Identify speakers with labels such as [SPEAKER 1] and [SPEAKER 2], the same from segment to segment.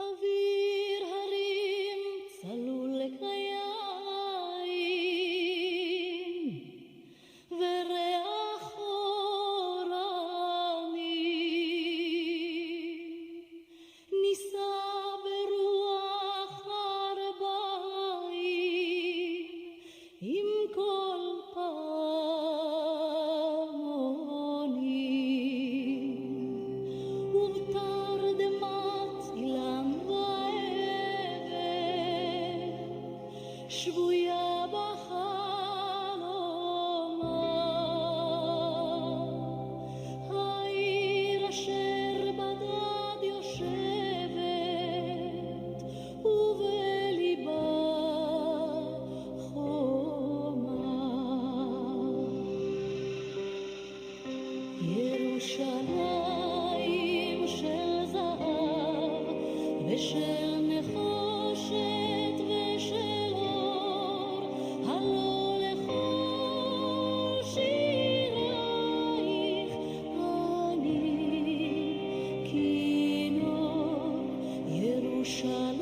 [SPEAKER 1] אוויר הרים צלול לקיים וריח אורני נישא ברוח ארבעים עם כל פעמונים ובתרדמת אילן ואבן שבויה בחלומה העיר אשר בדד יושבת ובליבה חומה ירושלים של זהב ושל נחושת ושל אור הלא לכל שירייך אני כינור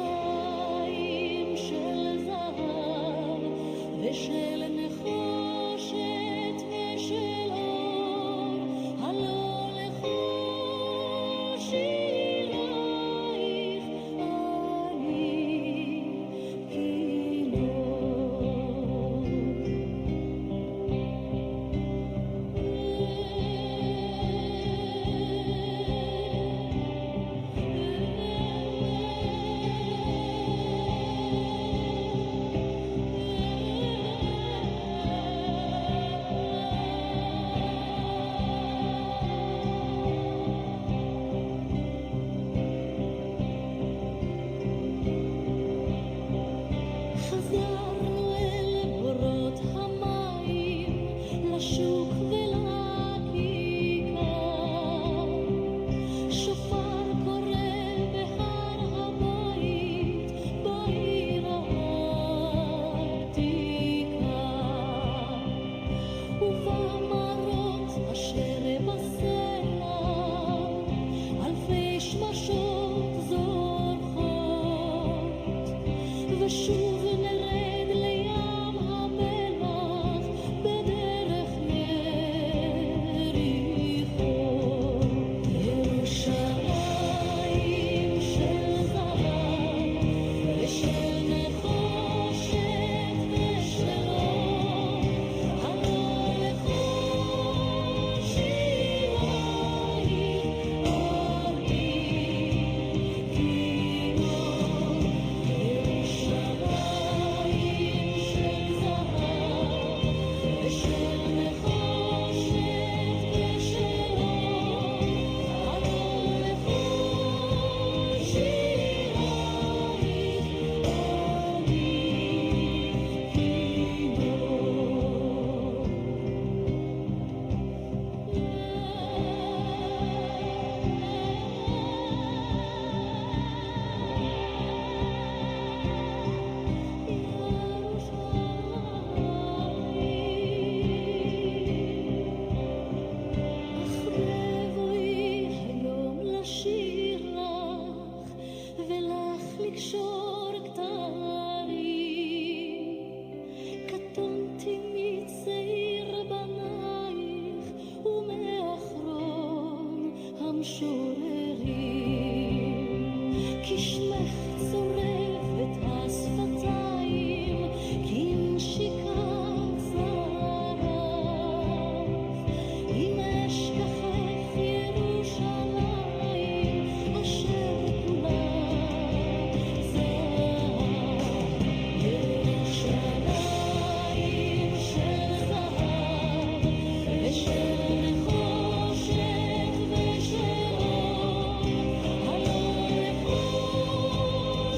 [SPEAKER 1] ירושלים של זהב ושל נחושת ושל אור הלא לכל שירייך אני חזרנו אל בורות המים לשוק ולכיכר שופר קורא בהר הבית בעיר העתיקה ובמרות אשר בסלע אלפי שמשות זורחות ושוב נרד לים המלח בדרך יריחו ירושלים של זהב ושל נחושת ושל אור הלא לכל שירייך אני כינור ירושלים של זהב ושל נחושת ושל אור הלא לכל שירייך אני אך בבואי היום לשיר לך ולך לקשור כתרים קטונתי מצעיר בנייך ומאחרון המשוררים כי שמך צורף את השפתיים כנשיקת זרף אם אשכחך ירושלים אשר כולה זהב ירושלים של זהב ושל נחושת ושל אור הלא לכל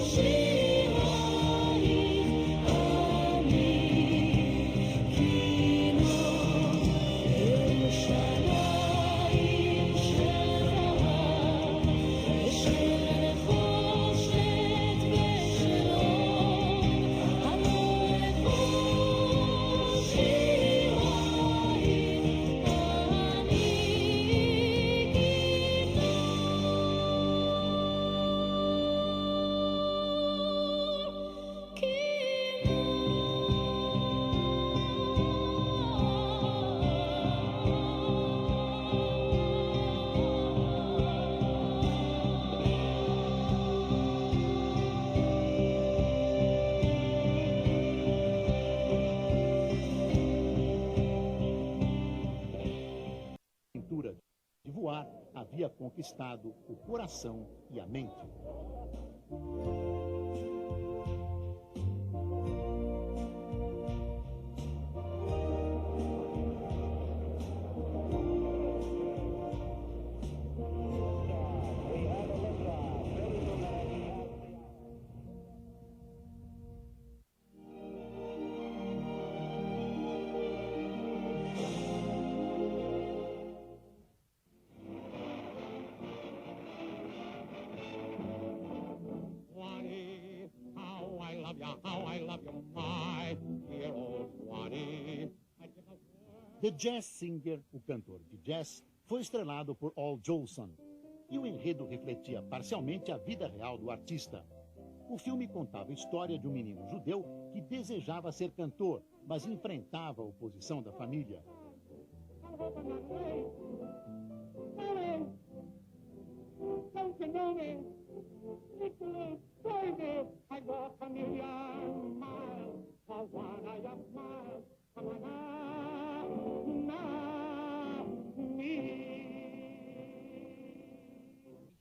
[SPEAKER 2] aventura de voar havia conquistado o coração e a mente. The Jazz Singer, o cantor de jazz, foi estrelado por Al Jolson, e o enredo refletia parcialmente a vida real do artista. O filme contava a história de um menino judeu que desejava ser cantor, mas enfrentava a oposição da família.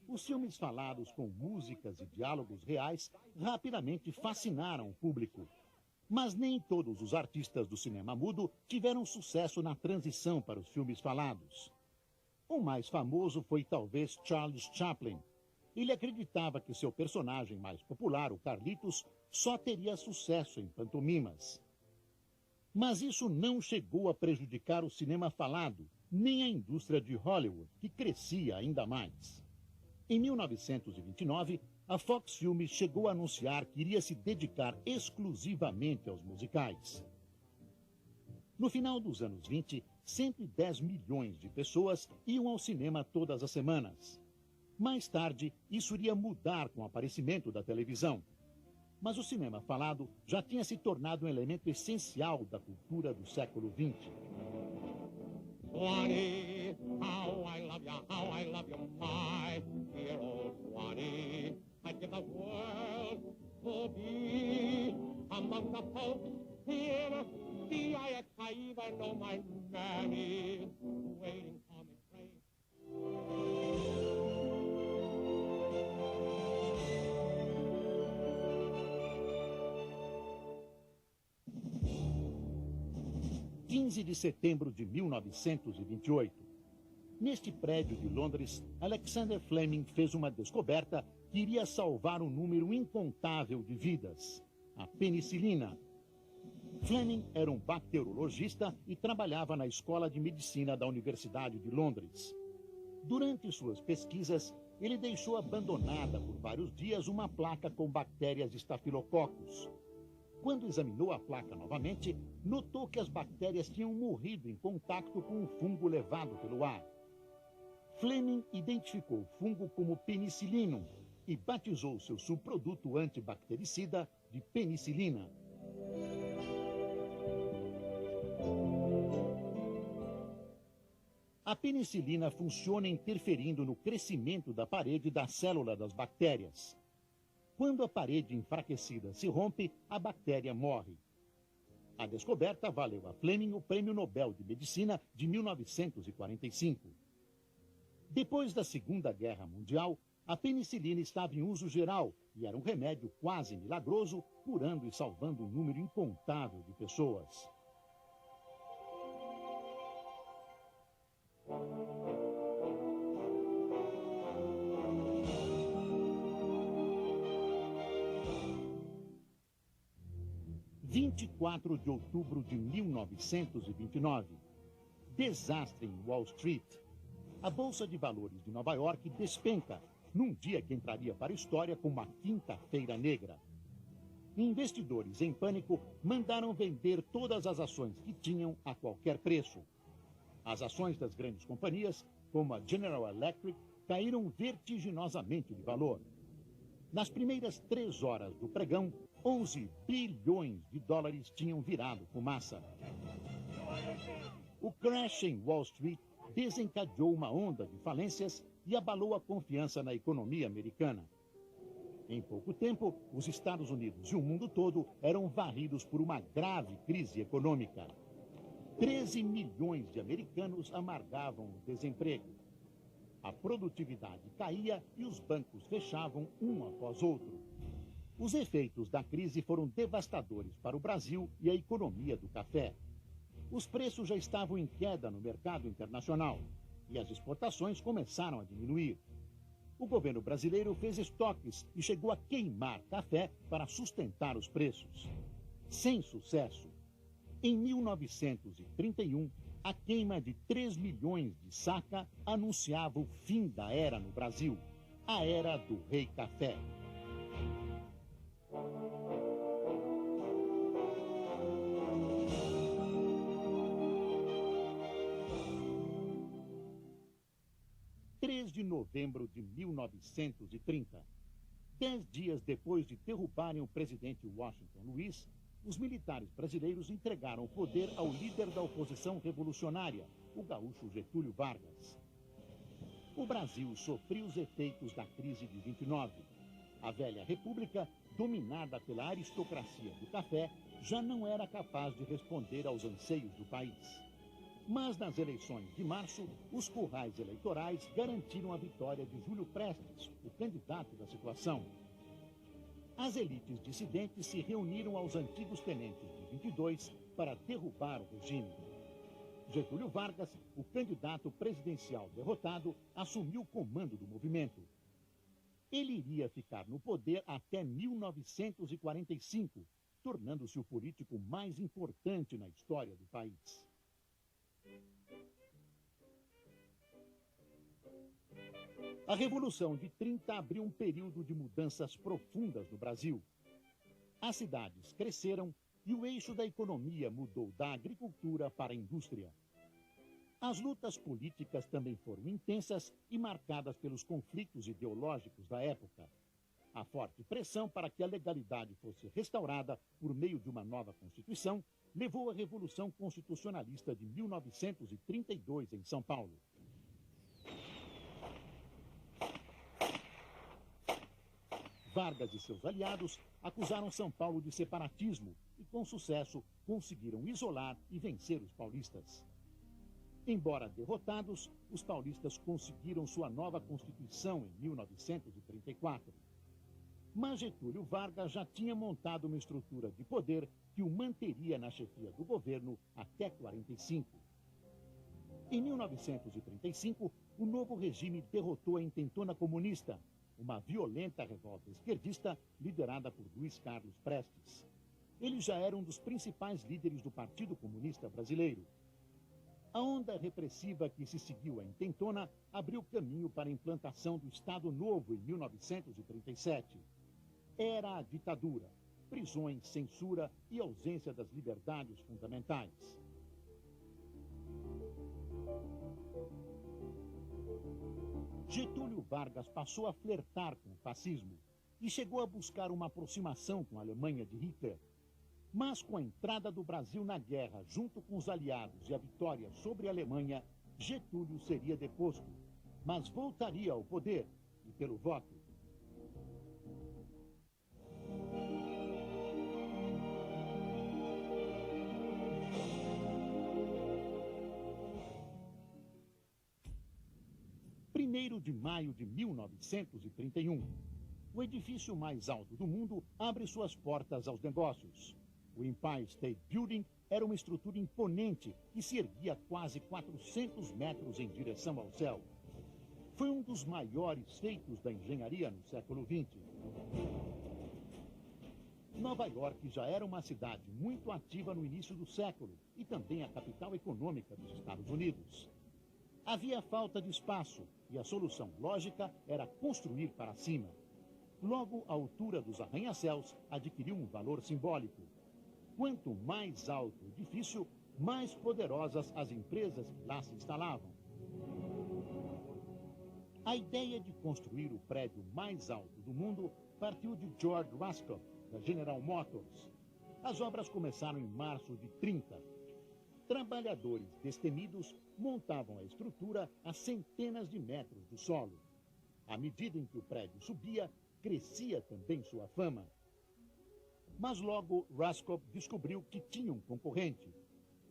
[SPEAKER 2] Os filmes falados com músicas e diálogos reais rapidamente fascinaram o público. Mas nem todos os artistas do cinema mudo tiveram sucesso na transição para os filmes falados. O mais famoso foi talvez Charles Chaplin. Ele acreditava que seu personagem mais popular, o Carlitos, só teria sucesso em pantomimas. Mas isso não chegou a prejudicar o cinema falado, nem a indústria de Hollywood, que crescia ainda mais. Em 1929, a Fox Filmes chegou a anunciar que iria se dedicar exclusivamente aos musicais. No final dos anos 20, 110 milhões de pessoas iam ao cinema todas as semanas. Mais tarde, isso iria mudar com o aparecimento da televisão. Mas o cinema falado já tinha se tornado um elemento essencial da cultura do século XX.
[SPEAKER 3] Swanee, how I love you, my dear old Swanee. I'd give the world to be among the folks here. I even know my Mammy waiting for me train.
[SPEAKER 2] 15 de setembro de 1928. Neste prédio de Londres, Alexander Fleming fez uma descoberta que iria salvar um número incontável de vidas: a penicilina. Fleming era um bacteriologista e trabalhava na Escola de Medicina da Universidade de Londres. Durante suas pesquisas, ele deixou abandonada por vários dias uma placa com bactérias estafilococcus. Quando examinou a placa novamente, notou que as bactérias tinham morrido em contato com um fungo levado pelo ar. Fleming identificou o fungo como penicillinum e batizou seu subproduto antibactericida de penicilina. A penicilina funciona interferindo no crescimento da parede da célula das bactérias. Quando a parede enfraquecida se rompe, a bactéria morre. A descoberta valeu a Fleming o Prêmio Nobel de Medicina de 1945. Depois da Segunda Guerra Mundial, a penicilina estava em uso geral e era um remédio quase milagroso, curando e salvando um número incontável de pessoas. – 24 de outubro de 1929. Desastre em Wall Street. A Bolsa de Valores de Nova York despenca, num dia que entraria para a história como uma quinta-feira negra. Investidores em pânico mandaram vender todas as ações que tinham a qualquer preço. As ações das grandes companhias, como a General Electric, caíram vertiginosamente de valor. Nas primeiras 3 horas do pregão, 11 bilhões de dólares tinham virado fumaça. O crash em Wall Street desencadeou uma onda de falências e abalou a confiança na economia americana. Em pouco tempo, os Estados Unidos e o mundo todo eram varridos por uma grave crise econômica. 13 milhões de americanos amargavam o desemprego. A produtividade caía e os bancos fechavam um após outro. Os efeitos da crise foram devastadores para o Brasil e a economia do café. Os preços já estavam em queda no mercado internacional e as exportações começaram a diminuir. O governo brasileiro fez estoques e chegou a queimar café para sustentar os preços. Sem sucesso. Em 1931, a queima de 3 milhões de saca anunciava o fim da era no Brasil, a era do Rei Café. De novembro de 1930. 10 dias depois de derrubarem o presidente Washington Luiz, os militares brasileiros entregaram o poder ao líder da oposição revolucionária, o gaúcho Getúlio Vargas. O Brasil sofreu os efeitos da crise de 29. A velha república, dominada pela aristocracia do café, já não era capaz de responder aos anseios do país. Mas nas eleições de março, os currais eleitorais garantiram a vitória de Júlio Prestes, o candidato da situação. As elites dissidentes se reuniram aos antigos tenentes de 22 para derrubar o regime. Getúlio Vargas, o candidato presidencial derrotado, assumiu o comando do movimento. Ele iria ficar no poder até 1945, tornando-se o político mais importante na história do país. A Revolução de 30 abriu um período de mudanças profundas no Brasil. As cidades cresceram e o eixo da economia mudou da agricultura para a indústria. As lutas políticas também foram intensas e marcadas pelos conflitos ideológicos da época. A forte pressão para que a legalidade fosse restaurada por meio de uma nova Constituição levou à Revolução Constitucionalista de 1932 em São Paulo. Vargas e seus aliados acusaram São Paulo de separatismo e, com sucesso, conseguiram isolar e vencer os paulistas. Embora derrotados, os paulistas conseguiram sua nova Constituição em 1934. Mas Getúlio Vargas já tinha montado uma estrutura de poder que o manteria na chefia do governo até 45. Em 1935, o novo regime derrotou a intentona comunista, uma violenta revolta esquerdista liderada por Luiz Carlos Prestes. Ele já era um dos principais líderes do Partido Comunista Brasileiro. A onda repressiva que se seguiu à intentona abriu caminho para a implantação do Estado Novo em 1937. Era a ditadura, prisões, censura e ausência das liberdades fundamentais. Getúlio Vargas passou a flertar com o fascismo e chegou a buscar uma aproximação com a Alemanha de Hitler. Mas com a entrada do Brasil na guerra, junto com os aliados e a vitória sobre a Alemanha, Getúlio seria deposto, mas voltaria ao poder e pelo voto. De maio de 1931. O edifício mais alto do mundo abre suas portas aos negócios. O Empire State Building era uma estrutura imponente que se erguia quase 400 metros em direção ao céu. Foi um dos maiores feitos da engenharia no século XX. Nova York já era uma cidade muito ativa no início do século e também a capital econômica dos Estados Unidos. Havia falta de espaço e a solução lógica era construir para cima. Logo, a altura dos arranha-céus adquiriu um valor simbólico. Quanto mais alto o edifício, mais poderosas as empresas que lá se instalavam. A ideia de construir o prédio mais alto do mundo partiu de George Raskob, da General Motors. As obras começaram em março de 30. Trabalhadores destemidos montavam a estrutura a centenas de metros do solo. À medida em que o prédio subia, crescia também sua fama. Mas logo Raskob descobriu que tinha um concorrente.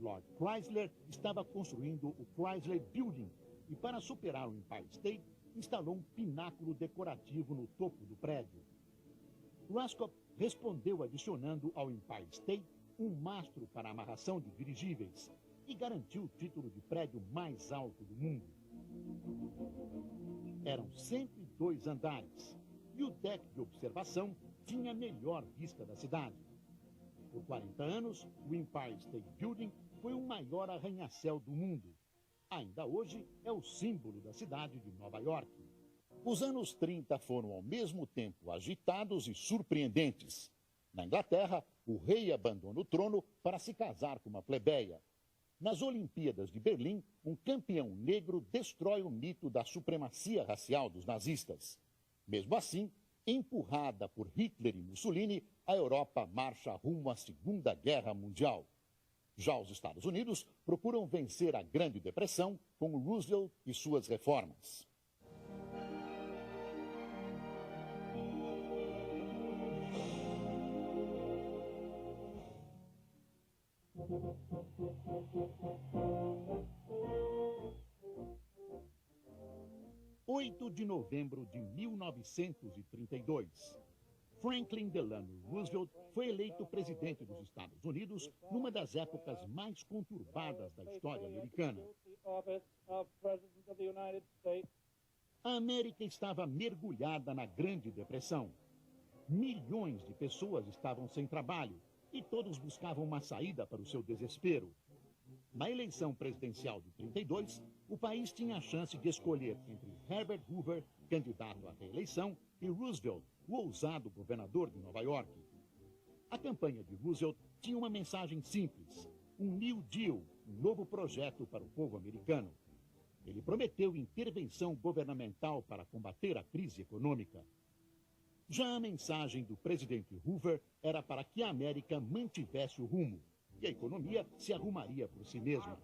[SPEAKER 2] Lord Chrysler estava construindo o Chrysler Building e, para superar o Empire State, instalou um pináculo decorativo no topo do prédio. Roscoe respondeu adicionando ao Empire State um mastro para amarração de dirigíveis e garantiu o título de prédio mais alto do mundo. Eram 102 andares e o deck de observação tinha a melhor vista da cidade. Por 40 anos, o Empire State Building foi o maior arranha-céu do mundo. Ainda hoje é o símbolo da cidade de Nova York. Os anos 30 foram ao mesmo tempo agitados e surpreendentes. Na Inglaterra, o rei abandona o trono para se casar com uma plebeia. Nas Olimpíadas de Berlim, um campeão negro destrói o mito da supremacia racial dos nazistas. Mesmo assim, empurrada por Hitler e Mussolini, a Europa marcha rumo à Segunda Guerra Mundial. Já os Estados Unidos procuram vencer a Grande Depressão com Roosevelt e suas reformas. (8 de novembro de 1932). Franklin Delano Roosevelt foi eleito presidente dos Estados Unidos numa das épocas mais conturbadas da história americana. A América estava mergulhada na Grande Depressão. Milhões de pessoas estavam sem trabalho e todos buscavam uma saída para o seu desespero. Na eleição presidencial de 32, o país tinha a chance de escolher entre Herbert Hoover, candidato à reeleição, e Roosevelt, o ousado governador de Nova York. A campanha de Roosevelt tinha uma mensagem simples: um New Deal, um novo projeto para o povo americano. Ele prometeu intervenção governamental para combater a crise econômica. Já a mensagem do presidente Hoover era para que a América mantivesse o rumo e a economia se arrumaria por si mesma.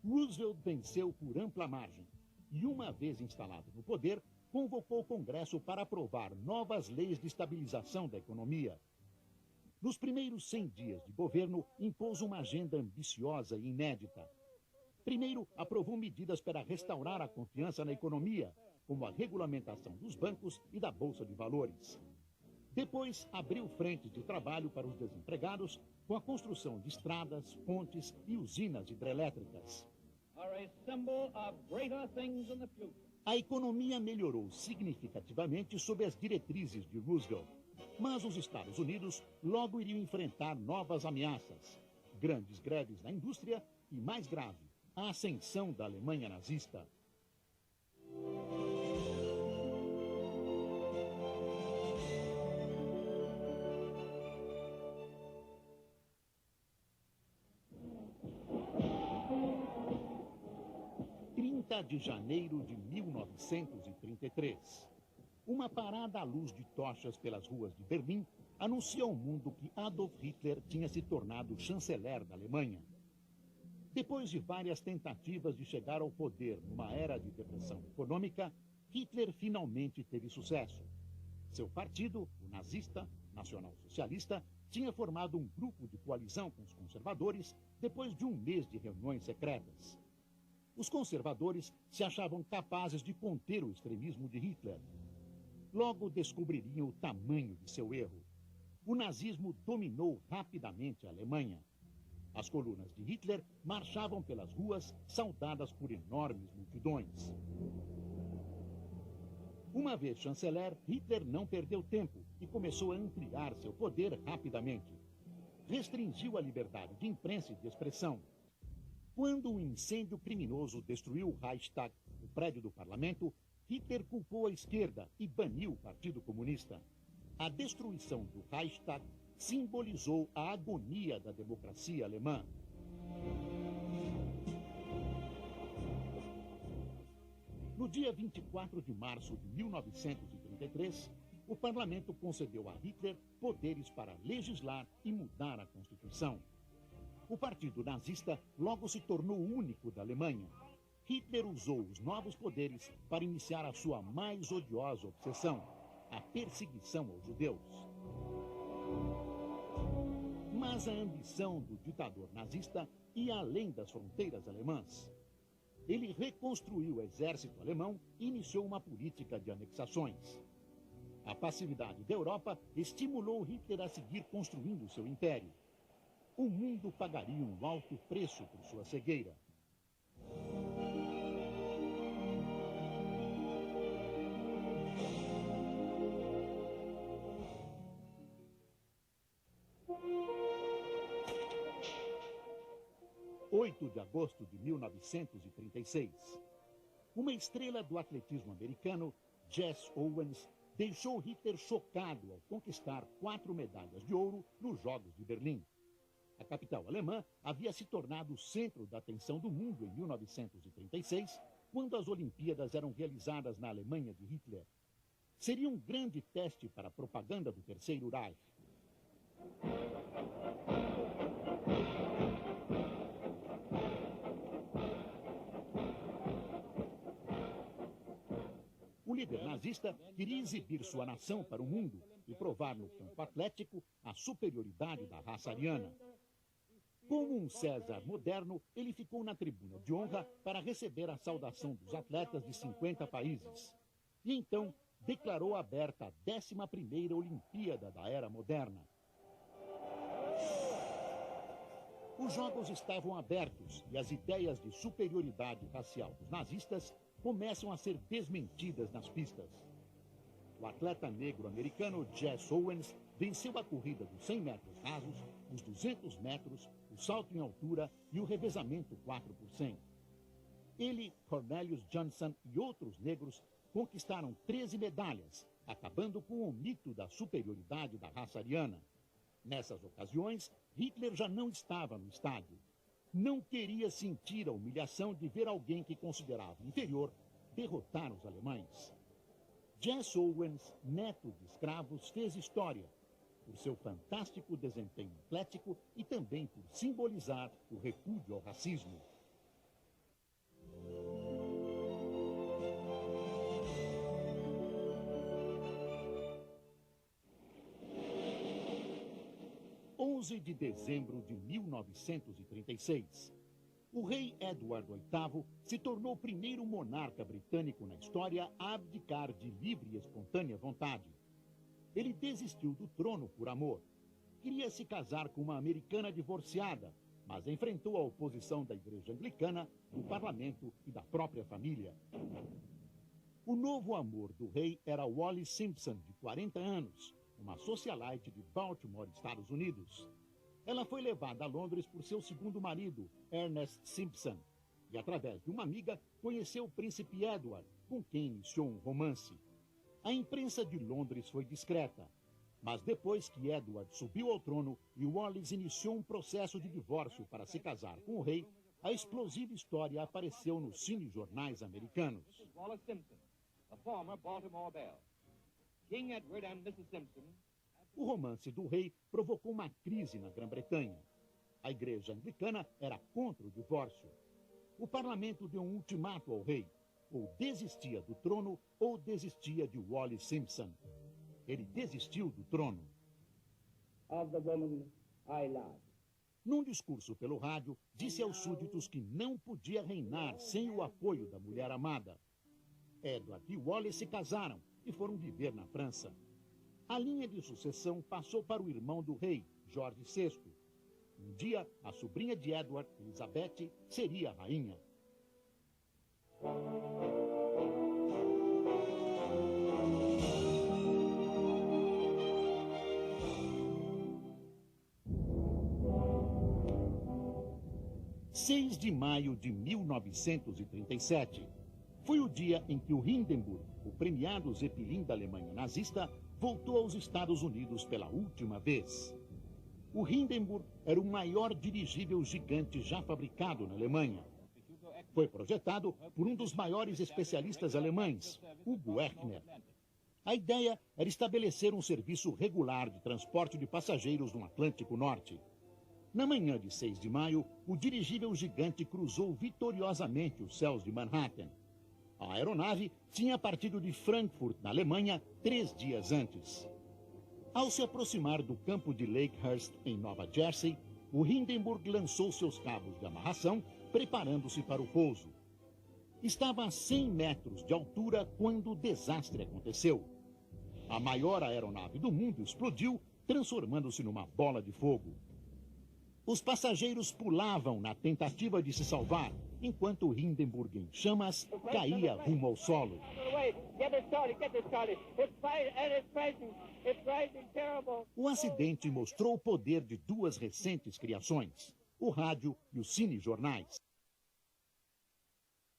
[SPEAKER 2] Roosevelt venceu por ampla margem e, uma vez instalado no poder, convocou o Congresso para aprovar novas leis de estabilização da economia. Nos primeiros 100 dias de governo, impôs uma agenda ambiciosa e inédita. Primeiro, aprovou medidas para restaurar a confiança na economia, como a regulamentação dos bancos e da Bolsa de Valores. Depois, abriu frentes de trabalho para os desempregados com a construção de estradas, pontes e usinas hidrelétricas. A economia melhorou significativamente sob as diretrizes de Roosevelt, mas os Estados Unidos logo iriam enfrentar novas ameaças, grandes greves na indústria e, mais grave, a ascensão da Alemanha nazista. De janeiro de 1933. Uma parada à luz de tochas pelas ruas de Berlim anuncia ao mundo que Adolf Hitler tinha se tornado chanceler da Alemanha. Depois de várias tentativas de chegar ao poder numa era de depressão econômica, Hitler finalmente teve sucesso. Seu partido, o nazista, nacional-socialista, tinha formado um grupo de coalizão com os conservadores depois de um mês de reuniões secretas. Os conservadores se achavam capazes de conter o extremismo de Hitler. Logo descobririam o tamanho de seu erro. O nazismo dominou rapidamente a Alemanha. As colunas de Hitler marchavam pelas ruas, saudadas por enormes multidões. Uma vez chanceler, Hitler não perdeu tempo e começou a ampliar seu poder rapidamente. Restringiu a liberdade de imprensa e de expressão. Quando um incêndio criminoso destruiu o Reichstag, o prédio do parlamento, Hitler culpou a esquerda e baniu o Partido Comunista. A destruição do Reichstag simbolizou a agonia da democracia alemã. No dia 24 de março de 1933, o parlamento concedeu a Hitler poderes para legislar e mudar a Constituição. O partido nazista logo se tornou o único da Alemanha. Hitler usou os novos poderes para iniciar a sua mais odiosa obsessão, a perseguição aos judeus. Mas a ambição do ditador nazista ia além das fronteiras alemãs. Ele reconstruiu o exército alemão e iniciou uma política de anexações. A passividade da Europa estimulou Hitler a seguir construindo seu império. O mundo pagaria um alto preço por sua cegueira. (8 de agosto de 1936). Uma estrela do atletismo americano, Jesse Owens, deixou Hitler chocado ao conquistar 4 medalhas de ouro nos Jogos de Berlim. A capital alemã havia se tornado o centro da atenção do mundo em 1936, quando as Olimpíadas eram realizadas na Alemanha de Hitler. Seria um grande teste para a propaganda do Terceiro Reich. O líder nazista queria exibir sua nação para o mundo e provar no campo atlético a superioridade da raça ariana. Como um César moderno, ele ficou na tribuna de honra para receber a saudação dos atletas de 50 países. E então declarou aberta a 11ª Olimpíada da Era Moderna. Os jogos estavam abertos e as ideias de superioridade racial dos nazistas começam a ser desmentidas nas pistas. O atleta negro americano Jesse Owens venceu a corrida dos 100 metros rasos, os 200 metros, o salto em altura e o revezamento 4 por 100. Ele, Cornelius Johnson e outros negros conquistaram 13 medalhas, acabando com o mito da superioridade da raça ariana. Nessas ocasiões, Hitler já não estava no estádio. Não queria sentir a humilhação de ver alguém que considerava inferior derrotar os alemães. Jesse Owens, neto de escravos, fez história por seu fantástico desempenho atlético e também por simbolizar o repúdio ao racismo. De dezembro de 1936. O rei Eduardo VIII se tornou o primeiro monarca britânico na história a abdicar de livre e espontânea vontade. Ele desistiu do trono por amor. Queria se casar com uma americana divorciada, mas enfrentou a oposição da Igreja Anglicana, do parlamento e da própria família. O novo amor do rei era Wallis Simpson, de 40 anos, uma socialite de Baltimore, Estados Unidos. Ela foi levada a Londres por seu segundo marido, Ernest Simpson, e através de uma amiga conheceu o príncipe Edward, com quem iniciou um romance. A imprensa de Londres foi discreta, mas depois que Edward subiu ao trono e Wallis iniciou um processo de divórcio para se casar com o rei, a explosiva história apareceu nos cinejornais americanos.
[SPEAKER 4] Wallis Simpson, a former Baltimore Belle. King Edward and Mrs. Simpson.
[SPEAKER 2] O romance do rei provocou uma crise na Grã-Bretanha. A Igreja Anglicana era contra o divórcio. O parlamento deu um ultimato ao rei: ou desistia do trono ou desistia de Wallis Simpson. Ele desistiu do trono.
[SPEAKER 5] Of the woman I love.
[SPEAKER 2] Num discurso pelo rádio, disse aos súditos que não podia reinar sem o apoio da mulher amada. Edward e Wallis se casaram e foram viver na França. A linha de sucessão passou para o irmão do rei, Jorge VI. Um dia, a sobrinha de Edward, Elizabeth, seria a rainha. (6 de maio de 1937. Foi o dia em que o Hindenburg, o premiado Zeppelin da Alemanha nazista, voltou aos Estados Unidos pela última vez. O Hindenburg era o maior dirigível gigante já fabricado na Alemanha. Foi projetado por um dos maiores especialistas alemães, Hugo Echner. A ideia era estabelecer um serviço regular de transporte de passageiros no Atlântico Norte. Na manhã de 6 de maio, o dirigível gigante cruzou vitoriosamente os céus de Manhattan. A aeronave tinha partido de Frankfurt, na Alemanha, 3 dias antes. Ao se aproximar do campo de Lakehurst, em Nova Jersey, o Hindenburg lançou seus cabos de amarração, preparando-se para o pouso. Estava a 100 metros de altura quando o desastre aconteceu. A maior aeronave do mundo explodiu, transformando-se numa bola de fogo. Os passageiros pulavam na tentativa de se salvar, enquanto o Hindenburg em chamas caía rumo ao solo. O acidente mostrou o poder de duas recentes criações, o rádio e os cinejornais.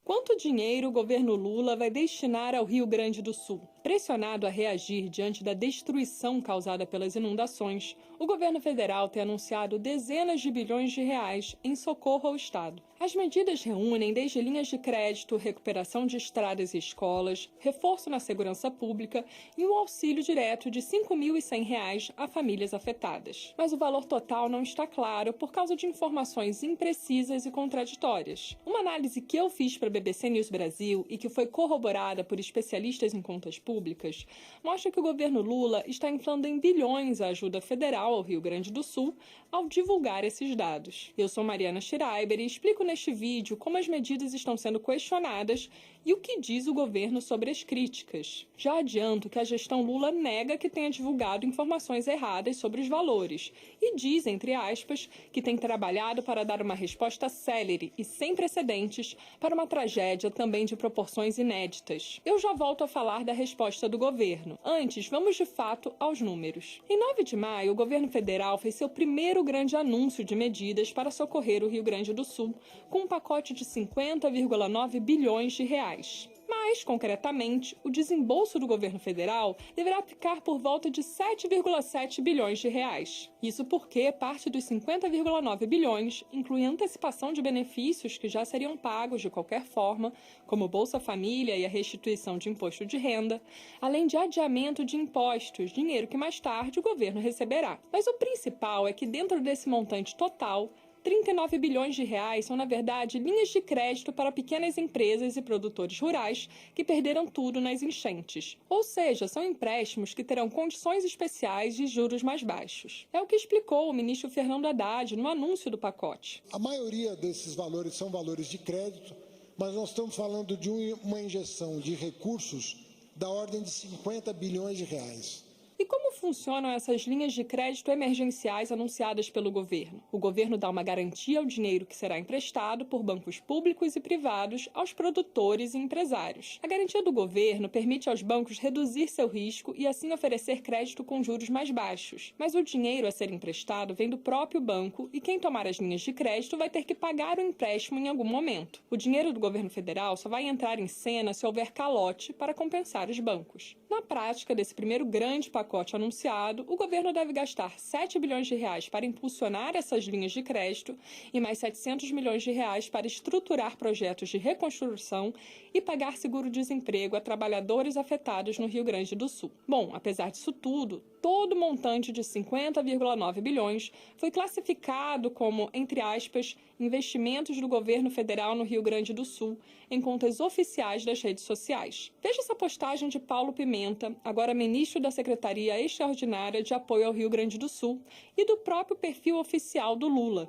[SPEAKER 6] Quanto dinheiro o governo Lula vai destinar ao Rio Grande do Sul? Pressionado a reagir diante da destruição causada pelas inundações, o governo federal tem anunciado dezenas de bilhões de reais em socorro ao Estado. As medidas reúnem desde linhas de crédito, recuperação de estradas e escolas, reforço na segurança pública e um auxílio direto de R$ 5.100 a famílias afetadas. Mas o valor total não está claro por causa de informações imprecisas e contraditórias. Uma análise que eu fiz para a BBC News Brasil e que foi corroborada por especialistas em contas públicas mostra que o governo Lula está inflando em bilhões a ajuda federal ao Rio Grande do Sul ao divulgar esses dados. Eu sou Mariana Schreiber e explico neste vídeo como as medidas estão sendo questionadas e o que diz o governo sobre as críticas. Já adianto que a gestão Lula nega que tenha divulgado informações erradas sobre os valores e diz, entre aspas, que tem trabalhado para dar uma resposta célere e sem precedentes para uma tragédia também de proporções inéditas. Eu já volto a falar da resposta do governo. Antes, vamos de fato aos números. Em 9 de maio, o governo federal fez seu primeiro grande anúncio de medidas para socorrer o Rio Grande do Sul, com um pacote de 50,9 bilhões de reais. Mas, concretamente, o desembolso do governo federal deverá ficar por volta de 7,7 bilhões de reais. Isso porque parte dos 50,9 bilhões inclui antecipação de benefícios que já seriam pagos de qualquer forma, como Bolsa Família e a restituição de imposto de renda, além de adiamento de impostos, dinheiro que mais tarde o governo receberá. Mas o principal é que dentro desse montante total, 39 bilhões de reais são, na verdade, linhas de crédito para pequenas empresas e produtores rurais que perderam tudo nas enchentes. Ou seja, são empréstimos que terão condições especiais de juros mais baixos. É o que explicou o ministro Fernando Haddad no anúncio do pacote.
[SPEAKER 7] A maioria desses valores são valores de crédito, mas nós estamos falando de uma injeção de recursos da ordem de 50 bilhões de reais.
[SPEAKER 6] E como funcionam essas linhas de crédito emergenciais anunciadas pelo governo? O governo dá uma garantia ao dinheiro que será emprestado por bancos públicos e privados aos produtores e empresários. A garantia do governo permite aos bancos reduzir seu risco e assim oferecer crédito com juros mais baixos. Mas o dinheiro a ser emprestado vem do próprio banco e quem tomar as linhas de crédito vai ter que pagar o empréstimo em algum momento. O dinheiro do governo federal só vai entrar em cena se houver calote para compensar os bancos. Na prática desse primeiro grande pacote anunciado, o governo deve gastar 7 bilhões de reais para impulsionar essas linhas de crédito e mais 700 milhões de reais para estruturar projetos de reconstrução e pagar seguro-desemprego a trabalhadores afetados no Rio Grande do Sul. Bom, apesar disso tudo, todo o montante de 50,9 bilhões foi classificado como, entre aspas, investimentos do governo federal no Rio Grande do Sul, em contas oficiais das redes sociais. Veja essa postagem de Paulo Pimenta, agora ministro da Secretaria Extraordinária de Apoio ao Rio Grande do Sul, e do próprio perfil oficial do Lula.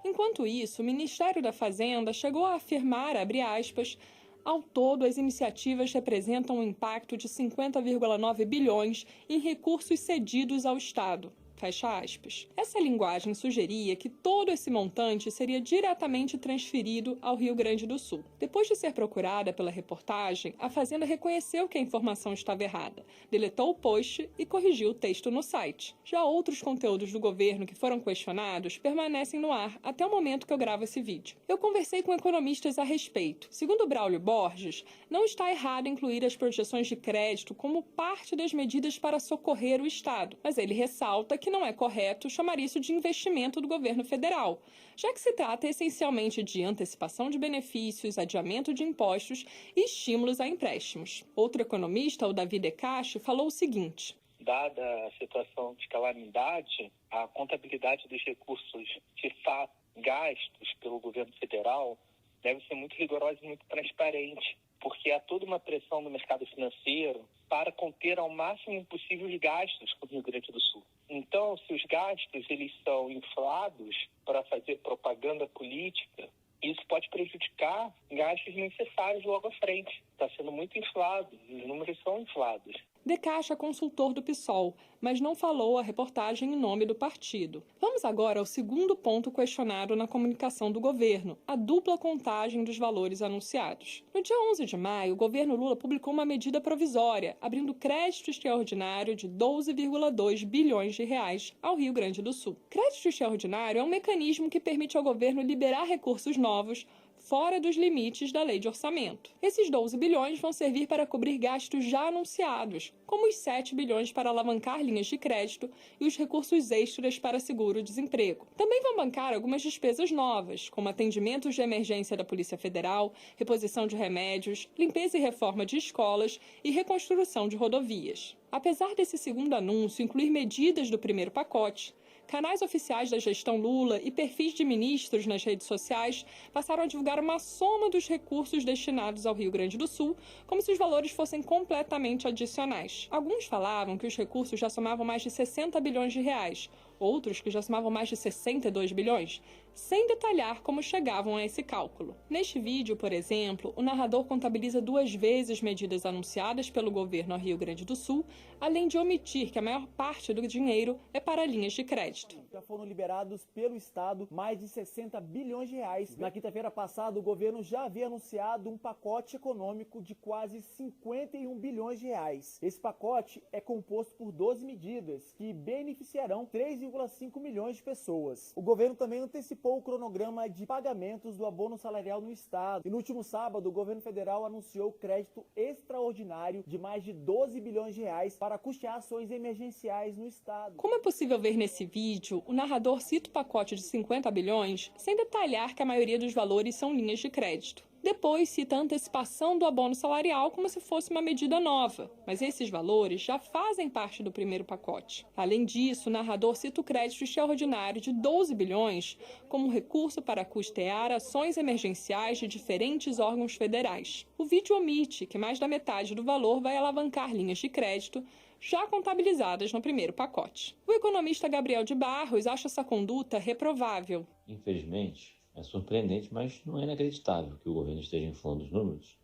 [SPEAKER 6] Enquanto isso, o Ministério da Fazenda chegou a afirmar, abre aspas, ao todo, as iniciativas representam um impacto de 50,9 bilhões em recursos cedidos ao Estado. Fecha aspas. Essa linguagem sugeria que todo esse montante seria diretamente transferido ao Rio Grande do Sul. Depois de ser procurada pela reportagem, a Fazenda reconheceu que a informação estava errada, deletou o post e corrigiu o texto no site. Já outros conteúdos do governo que foram questionados permanecem no ar até o momento que eu gravo esse vídeo. Eu conversei com economistas a respeito. Segundo Braulio Borges, não está errado incluir as projeções de crédito como parte das medidas para socorrer o Estado, mas ele ressalta que não é correto chamar isso de investimento do governo federal, já que se trata essencialmente de antecipação de benefícios, adiamento de impostos e estímulos a empréstimos. Outro economista, o Davi Decache, falou o seguinte:
[SPEAKER 8] dada a situação de calamidade, a contabilidade dos recursos de fato gastos pelo governo federal deve ser muito rigorosa e muito transparente, porque há toda uma pressão no mercado financeiro para conter ao máximo possível os gastos com o Rio Grande do Sul. Então, se os gastos eles são inflados para fazer propaganda política, isso pode prejudicar gastos necessários logo à frente. Está sendo muito inflado, os números são inflados.
[SPEAKER 6] De Castro é consultor do PSOL, mas não falou a reportagem em nome do partido. Vamos agora ao segundo ponto questionado na comunicação do governo, a dupla contagem dos valores anunciados. No dia 11 de maio, o governo Lula publicou uma medida provisória, abrindo crédito extraordinário de 12,2 bilhões de reais ao Rio Grande do Sul. Crédito extraordinário é um mecanismo que permite ao governo liberar recursos novos fora dos limites da lei de orçamento. Esses 12 bilhões vão servir para cobrir gastos já anunciados, como os 7 bilhões para alavancar linhas de crédito e os recursos extras para seguro-desemprego. Também vão bancar algumas despesas novas, como atendimentos de emergência da Polícia Federal, reposição de remédios, limpeza e reforma de escolas e reconstrução de rodovias. Apesar desse segundo anúncio incluir medidas do primeiro pacote, canais oficiais da gestão Lula e perfis de ministros nas redes sociais passaram a divulgar uma soma dos recursos destinados ao Rio Grande do Sul, como se os valores fossem completamente adicionais. Alguns falavam que os recursos já somavam mais de 60 bilhões de reais, outros que já somavam mais de 62 bilhões, sem detalhar como chegavam a esse cálculo. Neste vídeo, por exemplo, o narrador contabiliza 2 vezes medidas anunciadas pelo governo ao Rio Grande do Sul, além de omitir que a maior parte do dinheiro é para linhas de crédito.
[SPEAKER 9] Já foram liberados pelo Estado mais de 60 bilhões de reais. Na quinta-feira passada, o governo já havia anunciado um pacote econômico de quase 51 bilhões de reais. Esse pacote é composto por 12 medidas que beneficiarão 3,5 milhões de pessoas. O governo também antecipou o cronograma de pagamentos do abono salarial no Estado. E no último sábado, o governo federal anunciou crédito extraordinário de mais de 12 bilhões de reais para custear ações emergenciais no Estado.
[SPEAKER 6] Como é possível ver nesse vídeo, o narrador cita o pacote de 50 bilhões sem detalhar que a maioria dos valores são linhas de crédito. Depois cita a antecipação do abono salarial como se fosse uma medida nova, mas esses valores já fazem parte do primeiro pacote. Além disso, o narrador cita o crédito extraordinário de 12 bilhões como recurso para custear ações emergenciais de diferentes órgãos federais. O vídeo omite que mais da metade do valor vai alavancar linhas de crédito já contabilizadas no primeiro pacote. O economista Gabriel de Barros acha essa conduta reprovável.
[SPEAKER 10] Infelizmente, é surpreendente, mas não é inacreditável que o governo esteja inflando os números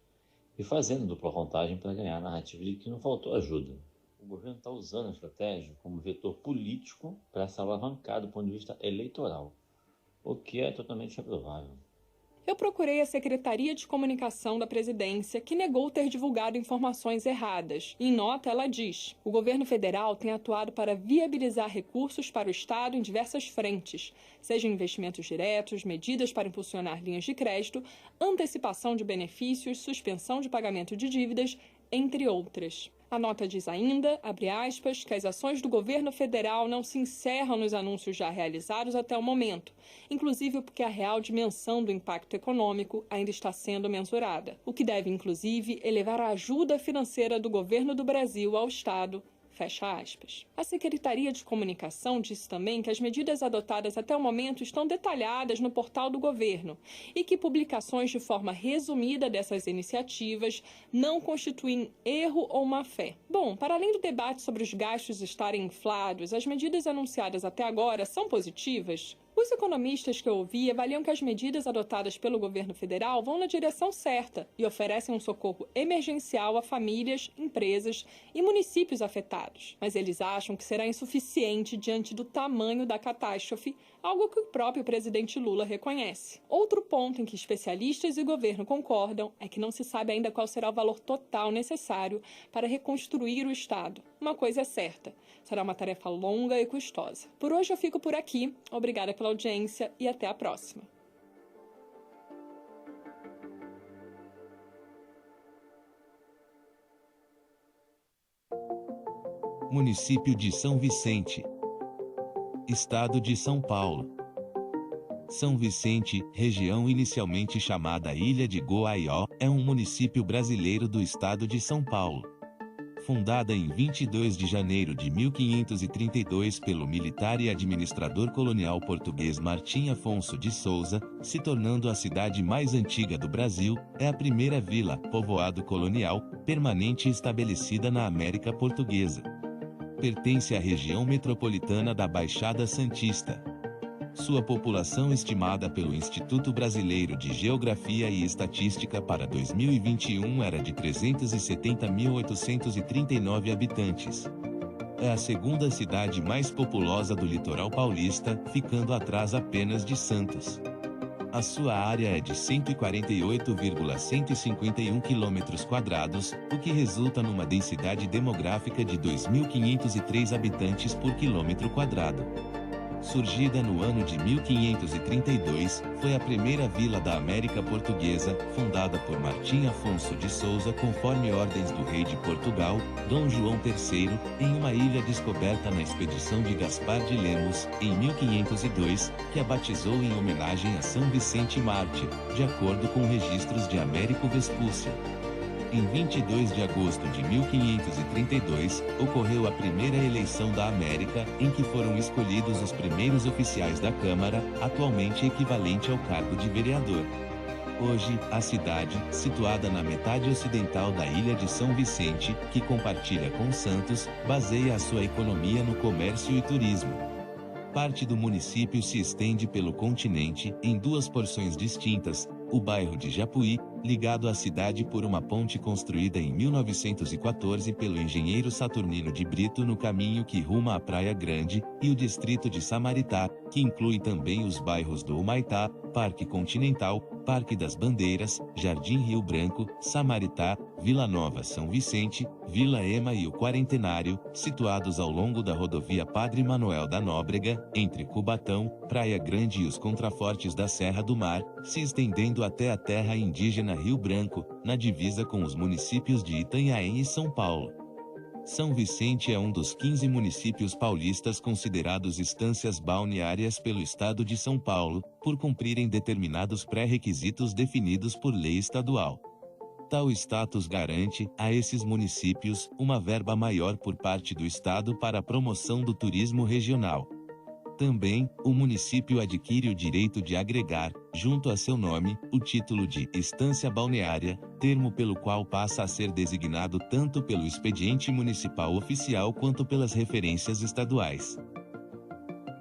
[SPEAKER 10] e fazendo dupla contagem para ganhar a narrativa de que não faltou ajuda. O governo está usando a estratégia como vetor político para se alavancar do ponto de vista eleitoral, o que é totalmente reprovável.
[SPEAKER 6] Eu procurei a Secretaria de Comunicação da Presidência, que negou ter divulgado informações erradas. Em nota, ela diz: o governo federal tem atuado para viabilizar recursos para o Estado em diversas frentes, seja investimentos diretos, medidas para impulsionar linhas de crédito, antecipação de benefícios, suspensão de pagamento de dívidas, entre outras. A nota diz ainda, abre aspas, que as ações do governo federal não se encerram nos anúncios já realizados até o momento, inclusive porque a real dimensão do impacto econômico ainda está sendo mensurada, o que deve, inclusive, elevar a ajuda financeira do governo do Brasil ao Estado. Fecha aspas. A Secretaria de Comunicação disse também que as medidas adotadas até o momento estão detalhadas no portal do governo e que publicações de forma resumida dessas iniciativas não constituem erro ou má-fé. Bom, para além do debate sobre os gastos estarem inflados, as medidas anunciadas até agora são positivas? Os economistas que eu ouvi avaliam que as medidas adotadas pelo governo federal vão na direção certa e oferecem um socorro emergencial a famílias, empresas e municípios afetados. Mas eles acham que será insuficiente diante do tamanho da catástrofe, algo que o próprio presidente Lula reconhece. Outro ponto em que especialistas e governo concordam é que não se sabe ainda qual será o valor total necessário para reconstruir o Estado. Uma coisa é certa, será uma tarefa longa e custosa. Por hoje eu fico por aqui. Obrigada pela audiência e até a próxima.
[SPEAKER 11] Município de São Vicente, Estado de São Paulo. São Vicente, região inicialmente chamada Ilha de Goiás, é um município brasileiro do estado de São Paulo. Fundada em 22 de janeiro de 1532 pelo militar e administrador colonial português Martim Afonso de Souza, se tornando a cidade mais antiga do Brasil, é a primeira vila, povoado colonial, permanente estabelecida na América Portuguesa. Pertence à região metropolitana da Baixada Santista. Sua população estimada pelo Instituto Brasileiro de Geografia e Estatística para 2021 era de 370.839 habitantes. É a segunda cidade mais populosa do litoral paulista, ficando atrás apenas de Santos. A sua área é de 148,151 km², o que resulta numa densidade demográfica de 2.503 habitantes por quilômetro quadrado. Surgida no ano de 1532, foi a primeira vila da América Portuguesa, fundada por Martim Afonso de Souza conforme ordens do rei de Portugal, Dom João III, em uma ilha descoberta na expedição de Gaspar de Lemos, em 1502, que a batizou em homenagem a São Vicente Mártir, de acordo com registros de Américo Vespúcio. Em 22 de agosto de 1532, ocorreu a primeira eleição da América, em que foram escolhidos os primeiros oficiais da Câmara, atualmente equivalente ao cargo de vereador. Hoje, a cidade, situada na metade ocidental da ilha de São Vicente, que compartilha com Santos, baseia a sua economia no comércio e turismo. Parte do município se estende pelo continente, em duas porções distintas: o bairro de Japuí, ligado à cidade por uma ponte construída em 1914 pelo engenheiro Saturnino de Brito no caminho que ruma à Praia Grande, e o distrito de Samaritá, que inclui também os bairros do Humaitá, Parque Continental, Parque das Bandeiras, Jardim Rio Branco, Samaritá, Vila Nova São Vicente, Vila Ema e o Quarentenário, situados ao longo da rodovia Padre Manuel da Nóbrega, entre Cubatão, Praia Grande e os contrafortes da Serra do Mar, se estendendo até a terra indígena Rio Branco, na divisa com os municípios de Itanhaém e São Paulo. São Vicente é um dos 15 municípios paulistas considerados estâncias balneárias pelo Estado de São Paulo, por cumprirem determinados pré-requisitos definidos por lei estadual. Tal status garante, a esses municípios, uma verba maior por parte do Estado para a promoção do turismo regional. Também, o município adquire o direito de agregar, junto a seu nome, o título de estância balneária, termo pelo qual passa a ser designado tanto pelo expediente municipal oficial quanto pelas referências estaduais.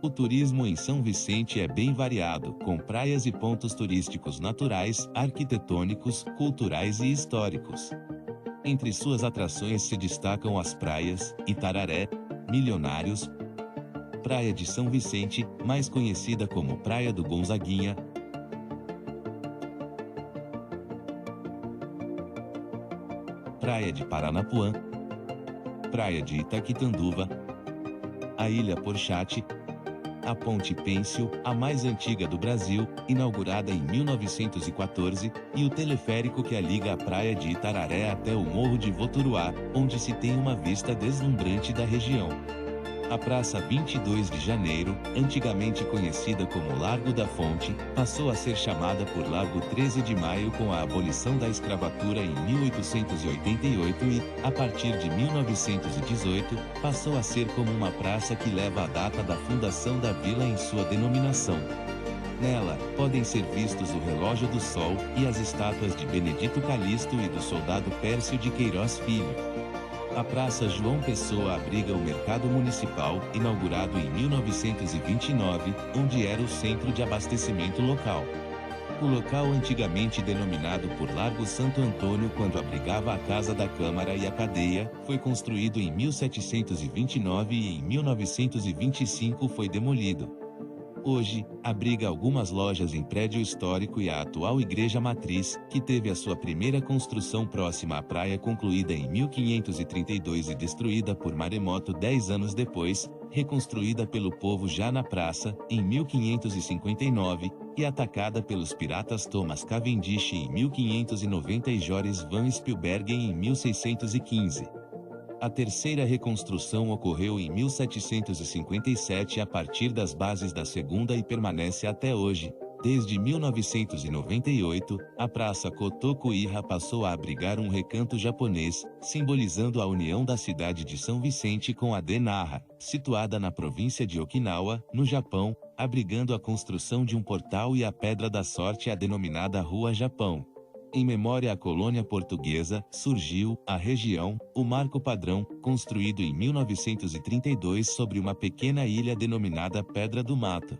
[SPEAKER 11] O turismo em São Vicente é bem variado, com praias e pontos turísticos naturais, arquitetônicos, culturais e históricos. Entre suas atrações se destacam as praias Itararé, Milionários, Praia de São Vicente, mais conhecida como Praia do Gonzaguinha, Praia de Paranapuã, Praia de Itaquitanduva, a Ilha Porchate, a Ponte Pêncil, a mais antiga do Brasil, inaugurada em 1914, e o teleférico que a liga a Praia de Itararé até o Morro de Voturuá, onde se tem uma vista deslumbrante da região. A Praça 22 de Janeiro, antigamente conhecida como Largo da Fonte, passou a ser chamada por Largo 13 de Maio com a abolição da escravatura em 1888 e, a partir de 1918, passou a ser como uma praça que leva a data da fundação da vila em sua denominação. Nela, podem ser vistos o Relógio do Sol e as estátuas de Benedito Calixto e do soldado Pércio de Queiroz Filho. A Praça João Pessoa abriga o Mercado Municipal, inaugurado em 1929, onde era o centro de abastecimento local. O local antigamente denominado por Largo Santo Antônio quando abrigava a Casa da Câmara e a cadeia, foi construído em 1729 e em 1925 foi demolido. Hoje, abriga algumas lojas em prédio histórico e a atual Igreja Matriz, que teve a sua primeira construção próxima à praia concluída em 1532 e destruída por maremoto 10 anos depois, reconstruída pelo povo já na praça, em 1559, e atacada pelos piratas Thomas Cavendish em 1590 e Joris van Spielbergen em 1615. A terceira reconstrução ocorreu em 1757 a partir das bases da segunda e permanece até hoje. Desde 1998, a Praça Kotokuiha passou a abrigar um recanto japonês, simbolizando a união da cidade de São Vicente com a de Nara, situada na província de Okinawa, no Japão, abrigando a construção de um portal e a Pedra da Sorte, a denominada Rua Japão. Em memória à colônia portuguesa, surgiu, a região, o Marco Padrão, construído em 1932 sobre uma pequena ilha denominada Pedra do Mato.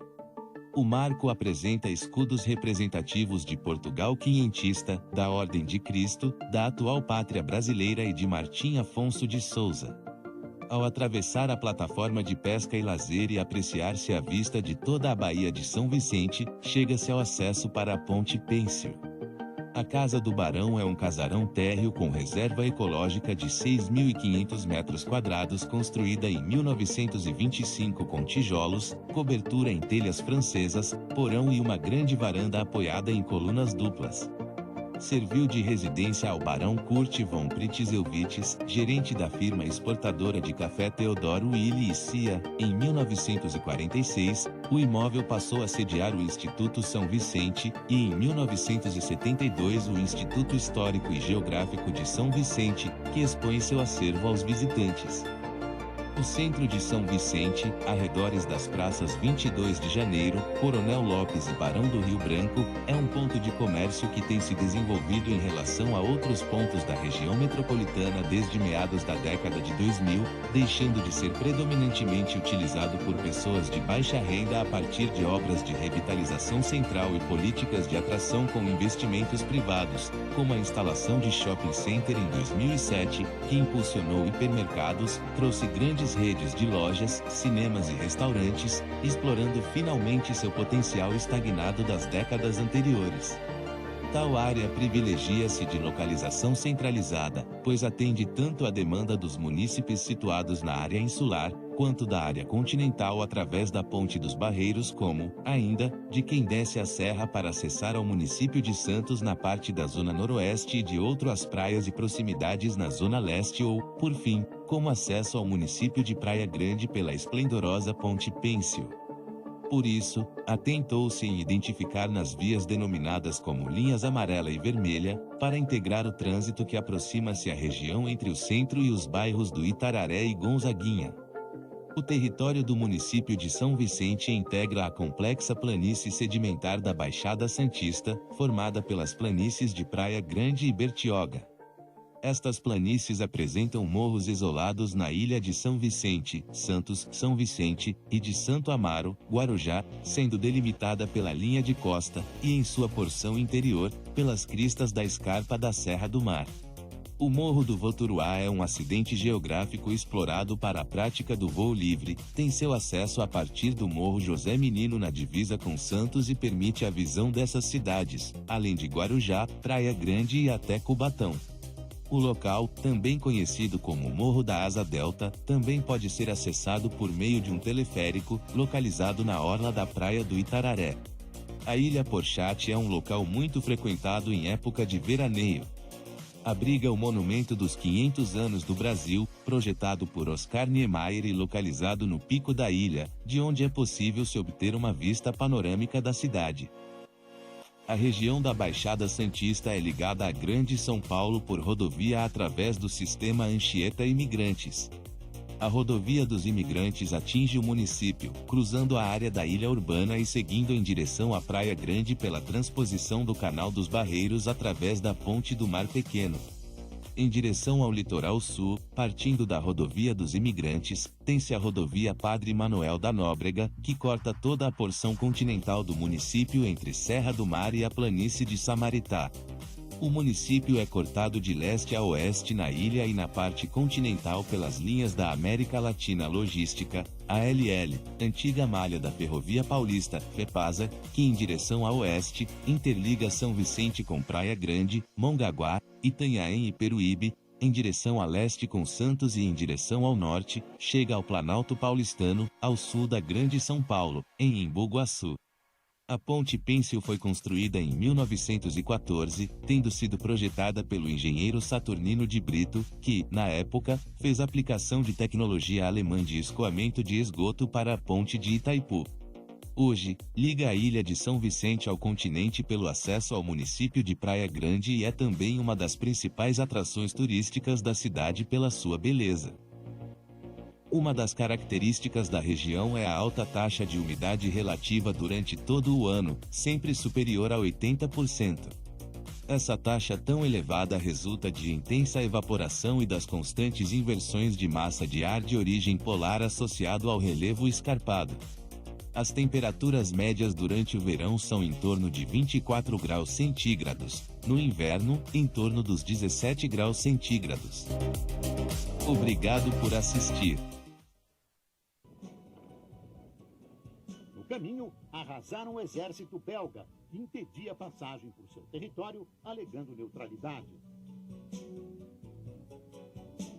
[SPEAKER 11] O marco apresenta escudos representativos de Portugal quinhentista, da Ordem de Cristo, da atual Pátria Brasileira e de Martim Afonso de Souza. Ao atravessar a plataforma de pesca e lazer e apreciar-se a vista de toda a Baía de São Vicente, chega-se ao acesso para a Ponte Pêncil. A Casa do Barão é um casarão térreo com reserva ecológica de 6.500 metros quadrados, construída em 1925 com tijolos, cobertura em telhas francesas, porão e uma grande varanda apoiada em colunas duplas. Serviu de residência ao Barão Kurt von Pritzelwitz, gerente da firma exportadora de café Teodoro Willi e Cia. Em 1946, o imóvel passou a sediar o Instituto São Vicente, e em 1972 o Instituto Histórico e Geográfico de São Vicente, que expõe seu acervo aos visitantes. O centro de São Vicente, arredores das praças 22 de Janeiro, Coronel Lopes e Barão do Rio Branco, é um ponto de comércio que tem se desenvolvido em relação a outros pontos da região metropolitana desde meados da década de 2000, deixando de ser predominantemente utilizado por pessoas de baixa renda a partir de obras de revitalização central e políticas de atração com investimentos privados, como a instalação de shopping center em 2007, que impulsionou hipermercados, trouxe grandes redes de lojas, cinemas e restaurantes, explorando finalmente seu potencial estagnado das décadas anteriores. Tal área privilegia-se de localização centralizada, pois atende tanto à demanda dos munícipes situados na área insular, quanto da área continental através da Ponte dos Barreiros, como, ainda, de quem desce a serra para acessar ao município de Santos na parte da zona noroeste e de outras praias e proximidades na zona leste ou, por fim, como acesso ao município de Praia Grande pela esplendorosa Ponte Pêncil. Por isso, atentou-se em identificar nas vias denominadas como linhas amarela e vermelha, para integrar o trânsito que aproxima-se à região entre o centro e os bairros do Itararé e Gonzaguinha. O território do município de São Vicente integra a complexa planície sedimentar da Baixada Santista, formada pelas planícies de Praia Grande e Bertioga. Estas planícies apresentam morros isolados na ilha de São Vicente, Santos, São Vicente, e de Santo Amaro, Guarujá, sendo delimitada pela linha de costa, e em sua porção interior, pelas cristas da escarpa da Serra do Mar. O Morro do Voturuá é um acidente geográfico explorado para a prática do voo livre, tem seu acesso a partir do Morro José Menino na divisa com Santos e permite a visão dessas cidades, além de Guarujá, Praia Grande e até Cubatão. O local, também conhecido como Morro da Asa Delta, também pode ser acessado por meio de um teleférico, localizado na orla da praia do Itararé. A Ilha Porchat é um local muito frequentado em época de veraneio. Abriga o Monumento dos 500 anos do Brasil, projetado por Oscar Niemeyer e localizado no pico da ilha, de onde é possível se obter uma vista panorâmica da cidade. A região da Baixada Santista é ligada à Grande São Paulo por rodovia através do sistema Anchieta Imigrantes. A rodovia dos imigrantes atinge o município, cruzando a área da ilha urbana e seguindo em direção à Praia Grande pela transposição do Canal dos Barreiros através da Ponte do Mar Pequeno. Em direção ao litoral sul, partindo da rodovia dos imigrantes, tem-se a rodovia Padre Manuel da Nóbrega, que corta toda a porção continental do município entre Serra do Mar e a planície de Samaritá. O município é cortado de leste a oeste na ilha e na parte continental pelas linhas da América Latina Logística, ALL, antiga malha da Ferrovia Paulista, FEPASA, que em direção a oeste, interliga São Vicente com Praia Grande, Mongaguá, Itanhaém e Peruíbe, em direção a leste com Santos e em direção ao norte, chega ao Planalto Paulistano, ao sul da Grande São Paulo, em Embu-Guaçu. A Ponte Pêncil foi construída em 1914, tendo sido projetada pelo engenheiro Saturnino de Brito, que, na época, fez aplicação de tecnologia alemã de escoamento de esgoto para a ponte de Itaipu. Hoje, liga a ilha de São Vicente ao continente pelo acesso ao município de Praia Grande e é também uma das principais atrações turísticas da cidade pela sua beleza. Uma das características da região é a alta taxa de umidade relativa durante todo o ano, sempre superior a 80%. Essa taxa tão elevada resulta de intensa evaporação e das constantes inversões de massa de ar de origem polar associado ao relevo escarpado. As temperaturas médias durante o verão são em torno de 24 graus centígrados, no inverno, em torno dos 17 graus centígrados. Obrigado por assistir.
[SPEAKER 2] No caminho, arrasaram o exército belga, que impedia a passagem por seu território, alegando neutralidade.